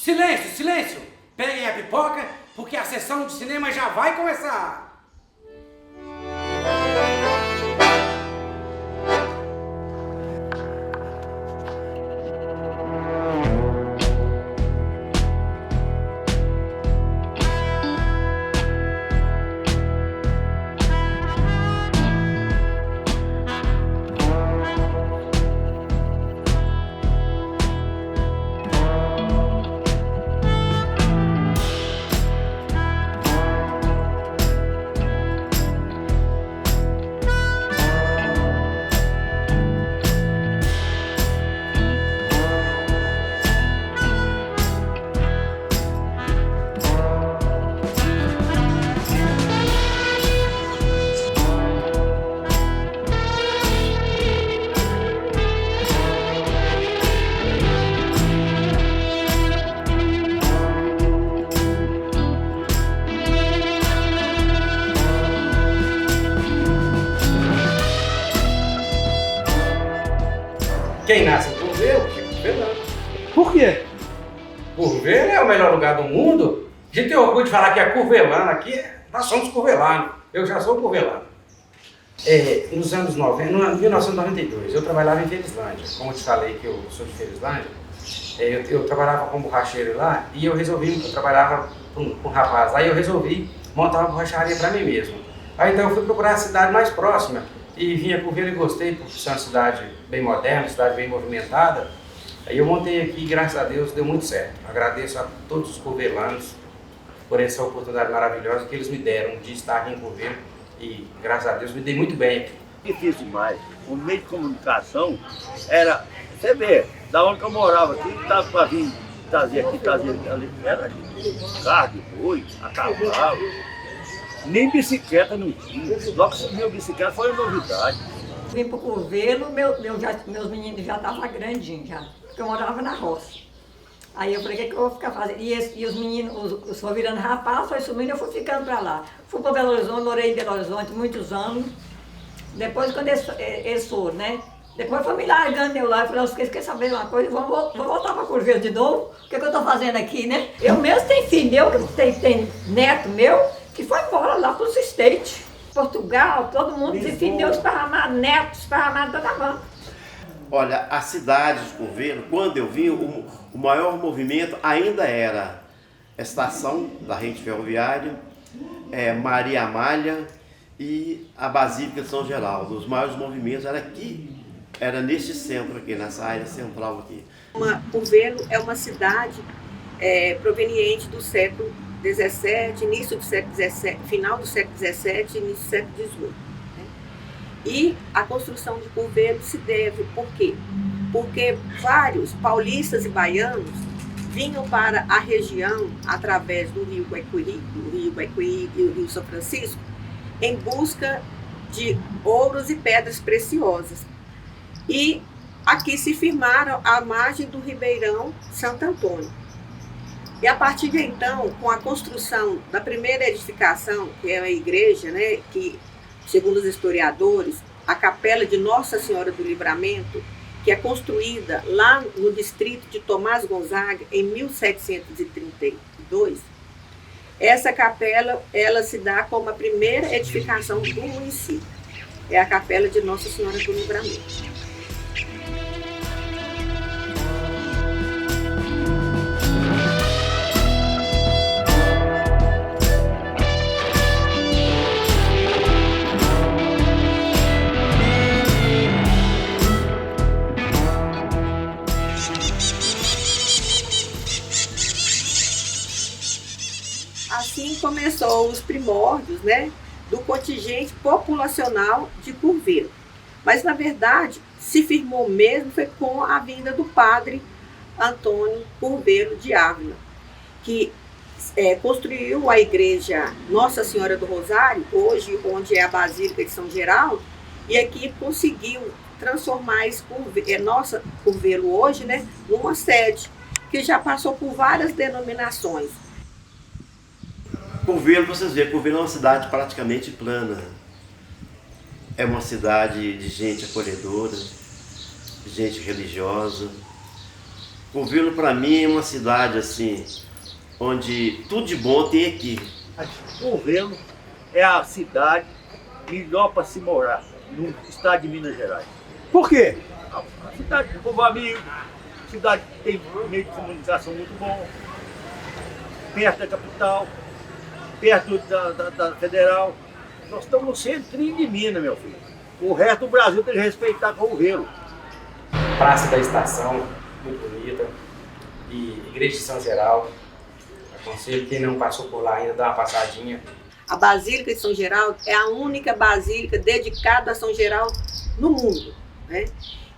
Silêncio, silêncio! Peguem a pipoca, porque a sessão de cinema já vai começar! Quem nasce em Curvelo, fica curvelando. Por quê? Curvelo é o melhor lugar do mundo. A gente tem orgulho de falar que é curvelano aqui. Nós somos curvelanos. Eu já sou curvelano. Nos anos 90, em 1992, eu trabalhava em Felizlândia. Como eu te falei que eu sou de Felizlândia, eu trabalhava como borracheiro lá e eu trabalhava com um rapaz lá e eu resolvi montar uma borracharia para mim mesmo. Aí então eu fui procurar a cidade mais próxima e vim a Curvelo e gostei, por ser uma cidade bem moderna, cidade bem movimentada. Aí eu montei aqui e graças a Deus deu muito certo. Agradeço a todos os curvelanos por essa oportunidade maravilhosa que eles me deram de estar aqui em Curvelo e graças a Deus me dei muito bem aqui. Difícil demais. O meio de comunicação era, você vê, da onde que eu morava aqui, estava para vir trazer aqui, trazer ali, era carro de boi, a cavalo. Nem bicicleta não tinha. Logo que subiu a bicicleta foi uma novidade. Vim para o Curvelo, meus meninos já estavam grandinhos, já, porque eu morava na roça. Aí eu falei, o que eu vou ficar fazendo? E os meninos, os foi virando rapaz, foi sumindo, eu fui ficando para lá. Fui para Belo Horizonte, morei em Belo Horizonte muitos anos. Depois, quando eles foram, né? Depois foi me largando eu lá, eu falei, vocês querem saber uma coisa? Vou voltar para Curvelo de novo? O que eu estou fazendo aqui, né? Eu mesmo tenho filho meu, tem neto meu, que foi embora lá para os States. Portugal, todo mundo se filhou, esparramado, netos, esparramado toda a banca. Olha, a cidade de Curvelo, quando eu vim, o maior movimento ainda era a estação da rede ferroviária, Maria Amália e a Basílica de São Geraldo. Os maiores movimentos era aqui, era neste centro aqui, nessa área central aqui. Curvelo é uma cidade proveniente do século XVII, início do século XVII, final do século XVII e início do século XVIII. E a construção de Curvelo se deve, por quê? Porque vários paulistas e baianos vinham para a região através do Rio Guaiquiri e o Rio São Francisco em busca de ouros e pedras preciosas. E aqui se firmaram à margem do Ribeirão Santo Antônio. E a partir de então, com a construção da primeira edificação, que é a igreja, né, que, segundo os historiadores, a capela de Nossa Senhora do Livramento, que é construída lá no distrito de Tomás Gonzaga, em 1732, essa capela ela se dá como a primeira edificação do município. É a capela de Nossa Senhora do Livramento. Assim começou os primórdios, né, do contingente populacional de Curvelo. Mas, na verdade, se firmou mesmo foi com a vinda do padre Antônio Curvelo de Ávila, que construiu a igreja Nossa Senhora do Rosário, hoje onde é a Basílica de São Geraldo, e aqui conseguiu transformar esse nossa Curvelo hoje, né, numa sede, que já passou por várias denominações. Curvelo, vocês veem, Curvelo é uma cidade praticamente plana. É uma cidade de gente acolhedora, gente religiosa. Curvelo para mim é uma cidade assim, onde tudo de bom tem aqui. Curvelo é a cidade melhor para se morar no estado de Minas Gerais. Por quê? A cidade do povo amigo, cidade que tem meio de comunicação muito bom, perto da capital, perto da federal. Nós estamos no centrinho de Minas, meu filho. O resto do Brasil tem que respeitar Curvelo. Praça da Estação, muito bonita. E Igreja de São Geraldo. Aconselho quem não passou por lá ainda, dá uma passadinha. A Basílica de São Geraldo é a única basílica dedicada a São Geraldo no mundo, né?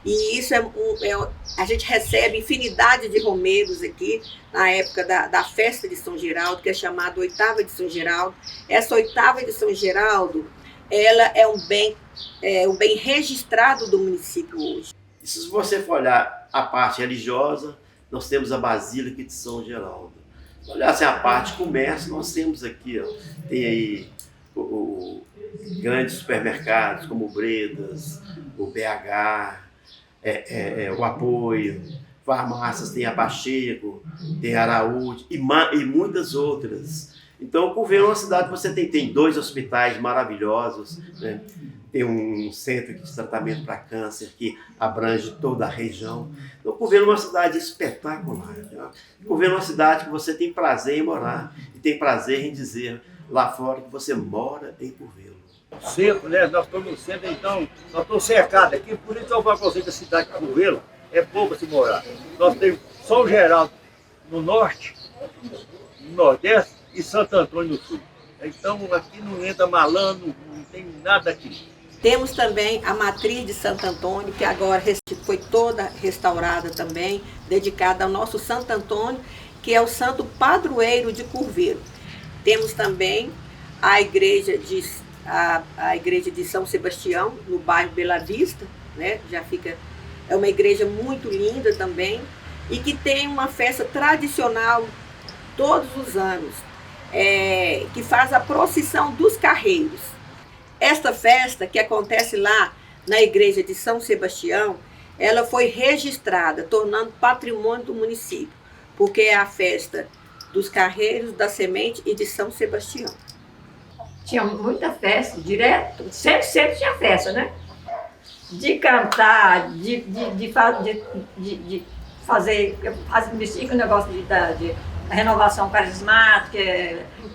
E isso a gente recebe infinidade de romeiros aqui na época da festa de São Geraldo, que é chamada Oitava de São Geraldo. Essa Oitava de São Geraldo, ela é um bem registrado do município hoje. E se você for olhar a parte religiosa, nós temos a Basílica de São Geraldo. Se olhar assim, a parte comércio, nós temos aqui, ó, tem aí grandes supermercados como o Bredas, o BH, o Apoio, farmácias, tem a Pacheco, tem a Araújo e muitas outras. Então, Curvelo é uma cidade que você tem 2 hospitais maravilhosos, né? Tem um centro de tratamento para câncer que abrange toda a região. Então, Curvelo é uma cidade espetacular. Né? Curvelo é uma cidade que você tem prazer em morar e tem prazer em dizer lá fora que você mora em Curvelo. Centro, né? Nós estamos no centro, então nós estamos cercados aqui, por isso eu falo para você que a cidade de Curvelo é boa para se morar. Nós temos São Geraldo no norte, no nordeste e Santo Antônio no sul. Então aqui não entra malandro, não tem nada aqui. Temos também a matriz de Santo Antônio, que agora foi toda restaurada também, dedicada ao nosso Santo Antônio, que é o santo padroeiro de Curvelo. Temos também a igreja de São Sebastião, no bairro Bela Vista, né? É uma igreja muito linda também, e que tem uma festa tradicional todos os anos, que faz a procissão dos carreiros. Esta festa, que acontece lá na igreja de São Sebastião, ela foi registrada, tornando patrimônio do município, porque é a festa dos carreiros, da semente e de São Sebastião. Tinha muita festa, direto, sempre tinha festa, né? De cantar, de fazer, mexer com o negócio de renovação carismática,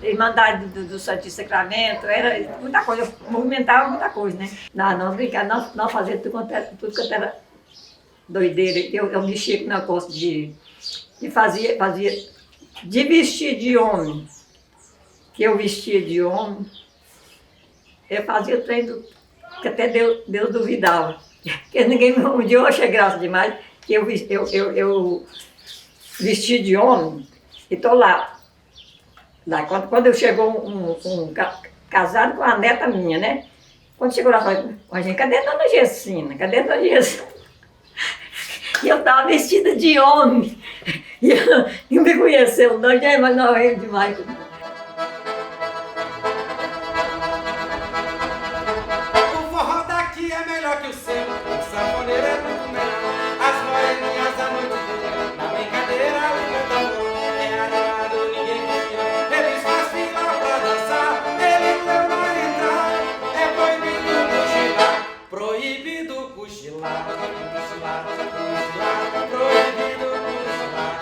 Irmandade do Santíssimo Sacramento, era muita coisa, movimentava muita coisa, né? Não brincar, não fazia tudo quanto era doideira. Eu mexia com o negócio de vestir de homem, que eu vestia de homem, eu fazia o trem que até Deus duvidava. Porque um dia eu achei graça demais, que eu vesti de homem e estou lá. Quando eu chegou casado com a neta minha, né? Quando chegou lá, eu falei, gente, cadê a dona Gessina? Cadê a dona Gessina? E eu estava vestida de homem. E eu me conheceu, não, mas não, é demais. O forró daqui é melhor que o seu, o sanfoneiro é muito melhor. As moreninhas à noite toda, na brincadeira o meu tambor é animado, ninguém confia. Eles fazem fila pra dançar, ele não vai entrar. É proibido cochilar, proibido cochilar, cochilar, cochilar, proibido cochilar,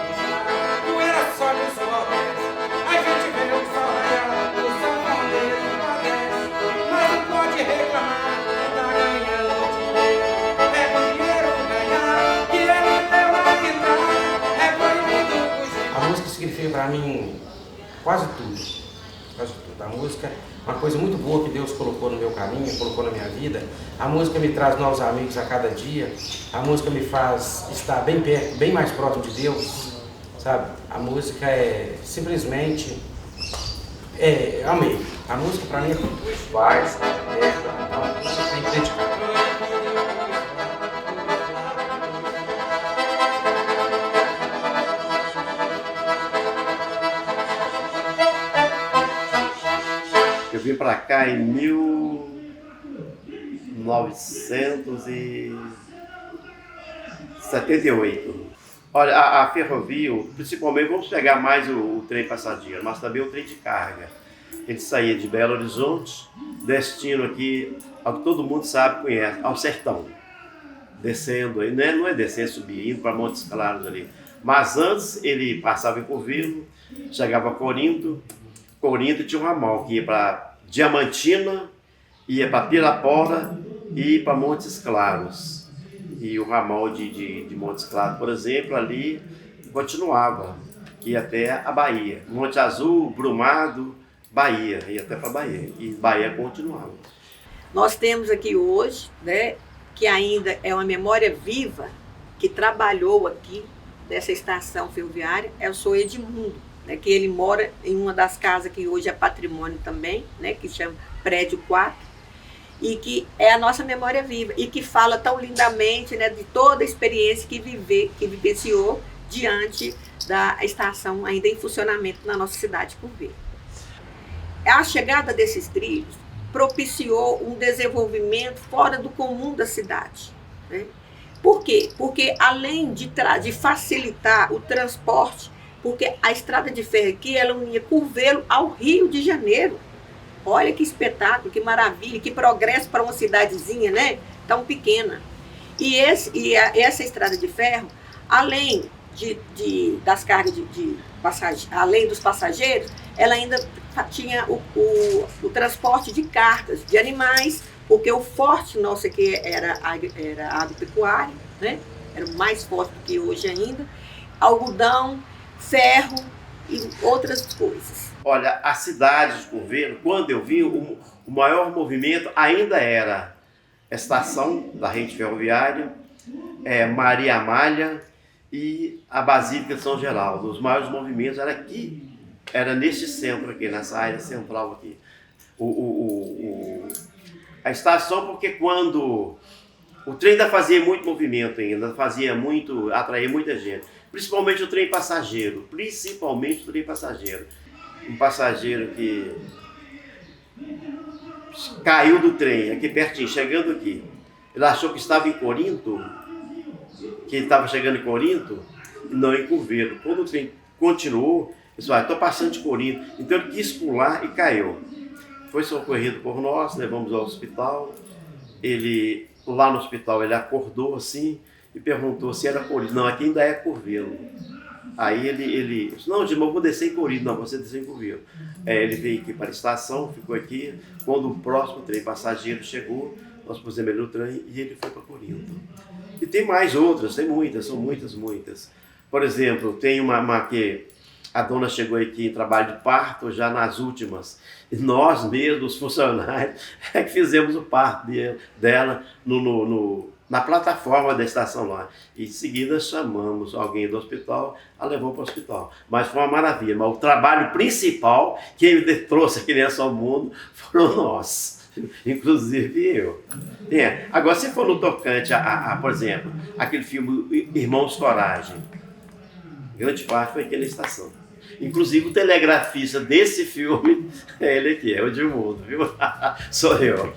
cochilar. Poeira sobe o suor desce, a gente vê o sol raiar, o sanfoneiro padece, mas não pode reclamar, tá ganhando dinheiro. É banheiro ganhar, que ele não vai entrar, é proibido cochilar. A música significa pra mim quase tudo. Quase tudo. A música é uma coisa muito boa que Deus colocou no meu caminho, colocou na minha vida. A música me traz novos amigos a cada dia. A música me faz estar bem perto, bem mais próximo de Deus, sabe? A música é simplesmente... amei. A música pra mim é tudo. Faz, tem que dedicar. Eu vim para cá em 1970 78. Olha, a ferrovia, principalmente, vamos pegar mais o trem passageiro, mas também o trem de carga. Ele saía de Belo Horizonte, destino aqui, ao que todo mundo sabe, conhece, ao sertão. Descendo, não é descer, subir, indo para Montes Claros ali. Mas antes ele passava em Curvelo, chegava a Corinto. Corinto tinha um ramal que ia para Diamantina, ia para Pirapora e para Montes Claros. E o ramal de Montes Claros, por exemplo, ali continuava, que ia até a Bahia. Monte Azul, Brumado, Bahia, ia até para Bahia. E Bahia continuava. Nós temos aqui hoje, né, que ainda é uma memória viva, que trabalhou aqui nessa estação ferroviária, é o senhor Edmundo, né, que ele mora em uma das casas que hoje é patrimônio também, né, que chama Prédio 4, e que é a nossa memória viva, e que fala tão lindamente, né, de toda a experiência que vivenciou diante da estação ainda em funcionamento na nossa cidade de Curvelo. A chegada desses trilhos propiciou um desenvolvimento fora do comum da cidade, né? Por quê? Porque além de facilitar o transporte, porque a estrada de ferro aqui, ela unia Curvelo ao Rio de Janeiro. Olha que espetáculo, que maravilha, que progresso para uma cidadezinha, né, tão pequena. E essa estrada de ferro, além das cargas além dos passageiros, ela ainda tinha o transporte de cargas, de animais, porque o forte nosso aqui era a agropecuária, né? Era mais forte do que hoje ainda, algodão, ferro e outras coisas. Olha, a cidade de Curvelo, quando eu vi, o maior movimento ainda era a estação da rede ferroviária, Maria Amália e a Basílica de São Geraldo. Os maiores movimentos eram aqui, era neste centro aqui, nessa área central aqui. A estação, porque quando o trem ainda fazia muito movimento ainda, atraía muita gente. Principalmente o trem passageiro, Um passageiro que caiu do trem, aqui pertinho, chegando aqui. Ele achou que estava em Corinto, que ele estava chegando em Corinto, e não em Curvelo. Quando o trem continuou, ele disse, estou passando de Corinto. Então ele quis pular e caiu. Foi socorrido por nós, levamos ao hospital. Lá no hospital, ele acordou assim e perguntou se era Corinto. Não, aqui ainda é Curvelo. Aí ele disse, não, Dilma, eu vou descer em Corinto. Não, você desceu em Curvelo. Ele veio aqui para a estação, ficou aqui. Quando o próximo trem passageiro chegou, nós pusemos ele no trem e ele foi para Corinto. E tem mais outras, tem muitas, são muitas. Por exemplo, tem uma que a dona chegou aqui em trabalho de parto, já nas últimas. E nós mesmos, os funcionários, que fizemos o parto dela na plataforma da estação lá. E em seguida chamamos alguém do hospital, a levou para o hospital. Mas foi uma maravilha. Mas o trabalho principal, quem trouxe a criança ao mundo, foram nós. Inclusive eu. Agora, se for no tocante por exemplo, aquele filme Irmãos Coragem, grande parte foi aqui na estação. Inclusive o telegrafista desse filme é ele aqui, é o Edmundo, viu? Sou eu.